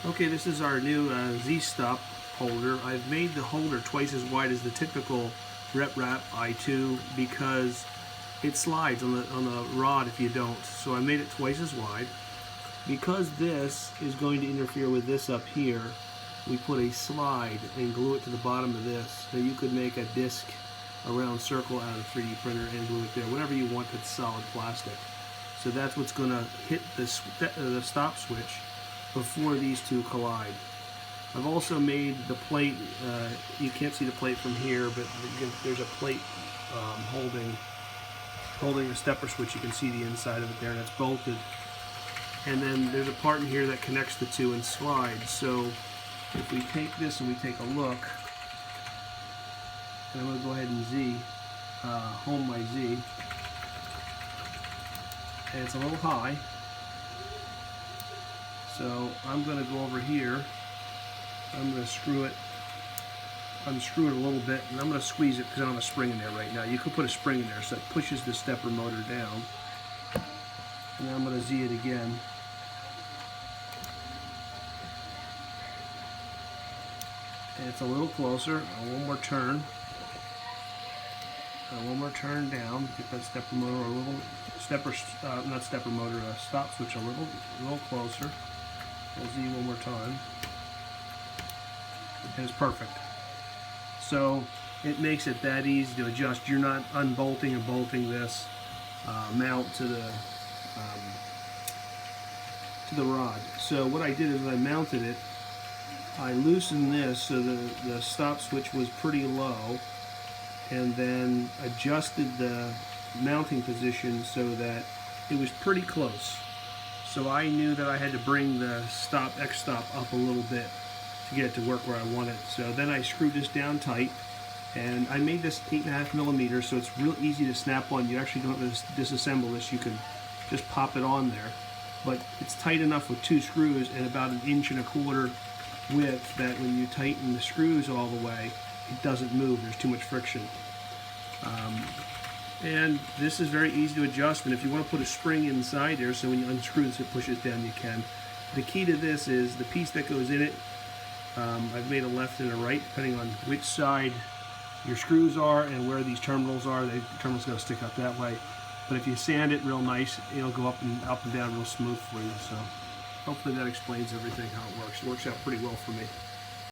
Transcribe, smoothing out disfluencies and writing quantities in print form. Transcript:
Okay, this is our new Z-stop holder. I've made the holder twice as wide as the typical Reprap i2 because it slides on the rod if you don't. So I made it twice as wide. Because this is going to interfere with this up here, we put a slide and glue it to the bottom of this. So you could make a disc, a round circle out of the 3D printer and glue it there, whatever you want that's solid plastic. So that's what's going to hit the stop switch before these two collide. I've also made the plate, you can't see the plate from here, but there's a plate holding the stepper switch. You can see the inside of it there, and it's bolted. And then there's a part in here that connects the two and slides. So if we take this and we take a look, and I'm going to go ahead and home my Z, and it's a little high. So I'm going to go over here, I'm going to unscrew it a little bit, and I'm going to squeeze it because I don't have a spring in there right now. You could put a spring in there so it pushes the stepper motor down. And I'm going to Z it again. And it's a little closer. One more turn. One more turn down. Get that stepper motor a little, stop switch a little closer. We'll Z one more time. And it's perfect. So it makes it that easy to adjust. You're not unbolting and bolting this mount to the rod. So what I did is I mounted it. I loosened this so the stop switch was pretty low, and then adjusted the mounting position so that it was pretty close. So I knew that I had to bring the X-stop up a little bit to get it to work where I want it. So then I screwed this down tight, and I made this 8.5 millimeters, so it's real easy to snap on. You actually don't have to disassemble this. You can just pop it on there. But it's tight enough with 2 screws and about 1.25 inches width that when you tighten the screws all the way, it doesn't move. There's too much friction. And this is very easy to adjust, and if you want to put a spring inside there so when you unscrew this it pushes down, you can. The key to this is the piece that goes in it. I've made a left and a right depending on which side your screws are and where these terminals are. The terminal's going to stick up that way, but if you sand it real nice, it'll go up and down real smooth for you. So hopefully that explains everything, how it works. It works out pretty well for me.